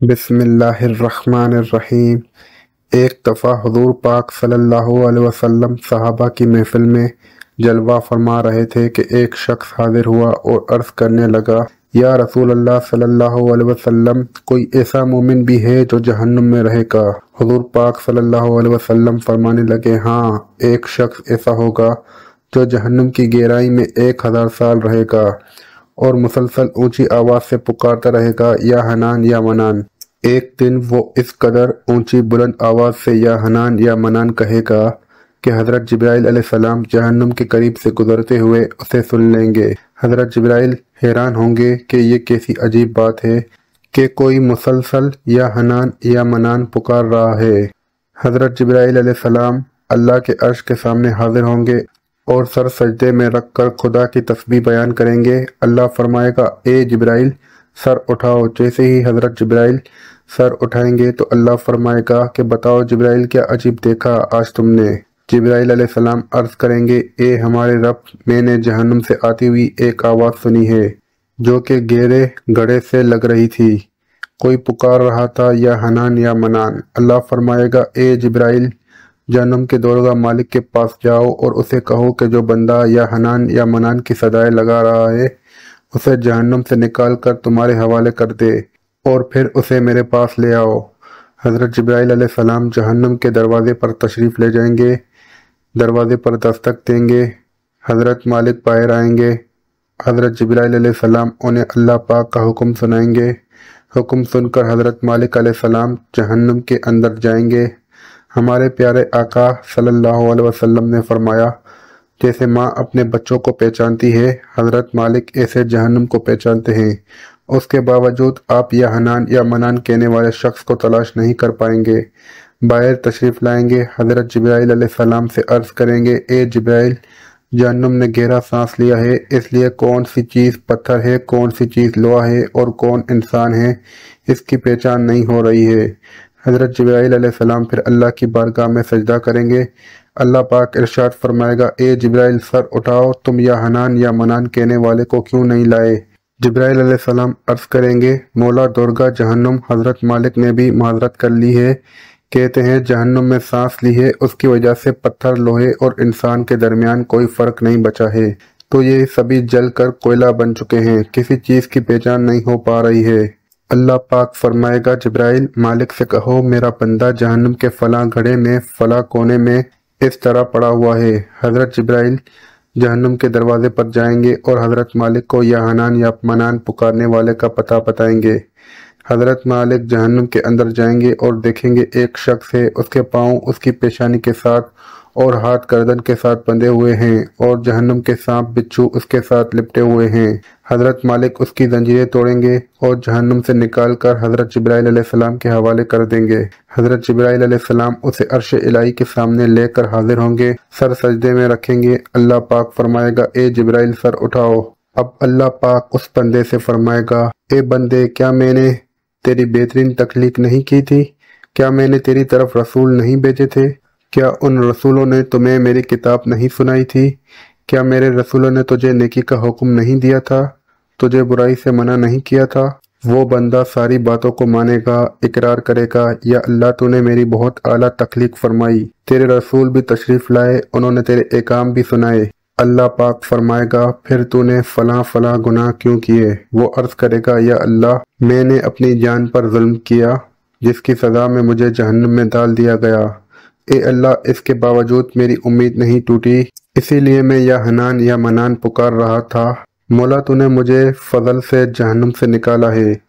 बिस्मिल्लाहिर्रहमानिर्रहीम। एक दफ़ा हुज़ूर पाक सल्लल्लाहु अलैहि वसल्लम सहाबा की महफिल में जलवा फरमा रहे थे कि एक शख्स हाजिर हुआ और अर्ज़ करने लगा, या रसूल अल्लाह सल्लल्लाहु अलैहि वसल्लम, कोई ऐसा मोमिन भी है जो जहन्नुम में रहेगा? हुज़ूर पाक सल्लल्लाहु अलैहि वसल्लम फरमाने लगे, हाँ, एक शख्स ऐसा होगा जो जहन्नुम की गहराई में 1000 साल रहेगा और मुसलसल ऊंची आवाज से पुकारता रहेगा, या हनान या मनान। एक दिन वो इस कदर ऊंची बुलंद आवाज से या हनान या मनान कहेगा कि हजरत जिब्राइल अलैहिस्सलाम जहन्नुम के करीब से गुजरते हुए उसे सुन लेंगे। हजरत जिब्राइल हैरान होंगे कि ये कैसी अजीब बात है कि कोई मुसलसल या हनान या मनान पुकार रहा है। हजरत जिब्राइल अलैहिस्सलाम अल्लाह के अर्श के सामने हाजिर होंगे और सर सजदे में रखकर खुदा की तस्बीह बयान करेंगे। अल्लाह फरमाएगा, ए जिब्राइल सर उठाओ। जैसे ही हजरत जिब्राइल सर उठाएंगे तो अल्लाह फरमाएगा कि बताओ जिब्राइल, क्या अजीब देखा आज तुमने? जिब्राइल अलैहिस्सलाम अर्ज करेंगे, ए हमारे रब, मैंने जहन्नुम से आती हुई एक आवाज़ सुनी है जो कि गहरे गड्ढे से लग रही थी। कोई पुकार रहा था, या हनान या मनान। अल्लाह फरमाएगा, ए जिब्राइल, जहन्नुम के दरोगा मालिक के पास जाओ और उसे कहो कि जो बंदा या हनान या मनान की सदाएं लगा रहा है उसे जहन्नुम से निकाल कर तुम्हारे हवाले कर दे और फिर उसे मेरे पास ले आओ। हजरत जिब्राइल अलैहिस्सलाम जहन्नुम के दरवाजे पर तशरीफ़ ले जाएंगे, दरवाजे पर दस्तक देंगे, हजरत मालिक बाहर आएंगे। हजरत जिब्राइल अलैहिस्सलाम उन्हें अल्लाह पाक का हुक्म सुनाएंगे। हुक्म सुनकर हजरत मालिक अलैहिस्सलाम जहन्नुम के अंदर जाएंगे। हमारे प्यारे आका सल्लल्लाहु अलैहि वसल्लम ने फरमाया, जैसे माँ अपने बच्चों को पहचानती है, हजरत मालिक ऐसे जहन्नुम को पहचानते हैं। उसके बावजूद आप या हनान या मनान कहने वाले शख्स को तलाश नहीं कर पाएंगे। बाहर तशरीफ़ लाएंगे, हजरत जिब्राइल अलैहिस्सलाम से अर्ज़ करेंगे, ए जिब्राइल, जहन्नुम ने गहरा सांस लिया है, इसलिए कौन सी चीज़ पत्थर है, कौन सी चीज़ लोहा है और कौन इंसान है, इसकी पहचान नहीं हो रही है। हजरत जिब्राइल अलैहिस्सलाम फिर अल्लाह की बारगाह में सजदा करेंगे। अल्लाह पाक इरशाद फरमाएगा, ए जिब्राइल सर उठाओ, तुम या हनान या मनान कहने वाले को क्यों नहीं लाए? जिब्राइल अलैहिस्सलाम अर्ज करेंगे, मौला दुर्गा जहन्नुम, हजरत मालिक ने भी माजरत कर ली है। कहते हैं जहन्नुम में सांस ली है, उसकी वजह से पत्थर, लोहे और इंसान के दरमियान कोई फर्क नहीं बचा है, तो ये सभी जल कर कोयला बन चुके हैं, किसी चीज़ की पहचान नहीं हो पा रही है। अल्लाह पाक फरमाएगा, जिब्राइल मालिक से कहो मेरा बंदा जहन्नुम के फला घड़े में फला कोने में इस तरह पड़ा हुआ है। हजरत जिब्राइल जहन्नुम के दरवाजे पर जाएंगे और हजरत मालिक को या हनान या मनान पुकारने वाले का पता बताएंगे। हजरत मालिक जहन्नुम के अंदर जाएंगे और देखेंगे एक शख्स है, उसके पाँव उसकी पेशानी के साथ और हाथ गर्दन के साथ बंधे हुए हैं और जहन्नुम के सांप बिच्छू उसके साथ लिपटे हुए हैं। हजरत मालिक उसकी जंजीरें तोड़ेंगे और जहन्नुम से निकाल कर हजरत जिब्राइल अलैहिस्सलाम के हवाले कर देंगे। हजरत जिब्राइल अलैहिस्सलाम उसे अर्श इलाही के सामने लेकर हाजिर होंगे, सर सजदे में रखेंगे। अल्लाह पाक फरमाएगा, ए जिब्राइल सर उठाओ। अब अल्लाह पाक उस बंदे से फरमाएगा, ए बंदे, क्या मैंने तेरी बेहतरीन तख्लीक नहीं की थी? क्या मैंने तेरी तरफ रसूल नहीं भेजे थे? क्या उन रसूलों ने तुम्हें मेरी किताब नहीं सुनाई थी? क्या मेरे रसूलों ने तुझे नेकी का हुक्म नहीं दिया था, तुझे बुराई से मना नहीं किया था? वो बंदा सारी बातों को मानेगा, इकरार करेगा, या अल्लाह तूने मेरी बहुत आला तख्लीक फरमाई, तेरे रसूल भी तशरीफ लाए, उन्होंने तेरे एकाम भी सुनाए। अल्लाह पाक फरमाएगा, फिर तूने फला फला गुनाह क्यों किए? वो अर्ज करेगा, या अल्लाह, मैंने अपनी जान पर जुल्म किया जिसकी सजा में मुझे जहन्नुम में डाल दिया गया। ए अल्लाह, इसके बावजूद मेरी उम्मीद नहीं टूटी, इसीलिए मैं या हनान या मनान पुकार रहा था। मौला तूने मुझे फजल से जहन्नुम से निकाला है,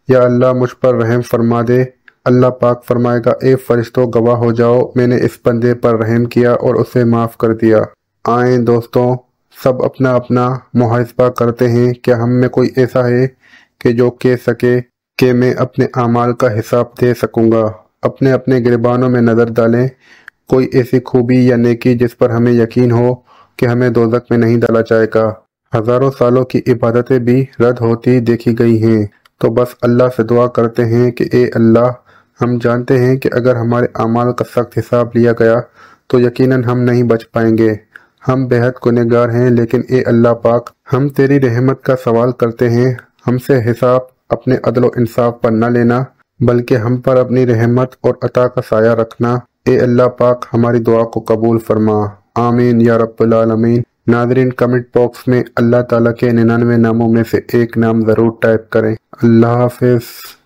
या अल्लाह मुझ पर रहम फरमा दे। अल्लाह पाक फरमाएगा, ए फरिश्तों गवाह हो जाओ, मैंने इस बंदे पर रहम किया और उसे माफ़ कर दिया। आए दोस्तों, सब अपना अपना मुहासबा करते हैं। क्या हम में कोई ऐसा है कि जो कह सके कि मैं अपने आमाल का हिसाब दे सकूँगा? अपने अपने गिरबानों में नज़र डालें, कोई ऐसी खूबी या नेकी जिस पर हमें यकीन हो कि हमें दोज़ख में नहीं डाला जाएगा। हज़ारों सालों की इबादतें भी रद्द होती देखी गई हैं, तो बस अल्लाह से दुआ करते हैं कि ए अल्लाह, हम जानते हैं कि अगर हमारे आमाल का सख्त हिसाब लिया गया तो यकीनन हम नहीं बच पाएंगे। हम बेहद गुनहगार हैं, लेकिन ए अल्लाह पाक, हम तेरी रहमत का सवाल करते हैं, हमसे हिसाब अपने अदल व इंसाफ पर न लेना। بلکہ ہم پر اپنی رحمت اور عطا کا سایہ رکھنا۔ اے اللہ پاک ہماری دعا کو قبول فرما، آمین یا رب العالمین۔ ناظرین، کمنٹ باکس میں اللہ تعالیٰ کے 99 ناموں میں سے ایک نام ضرور ٹائپ کریں۔ اللہ حافظ۔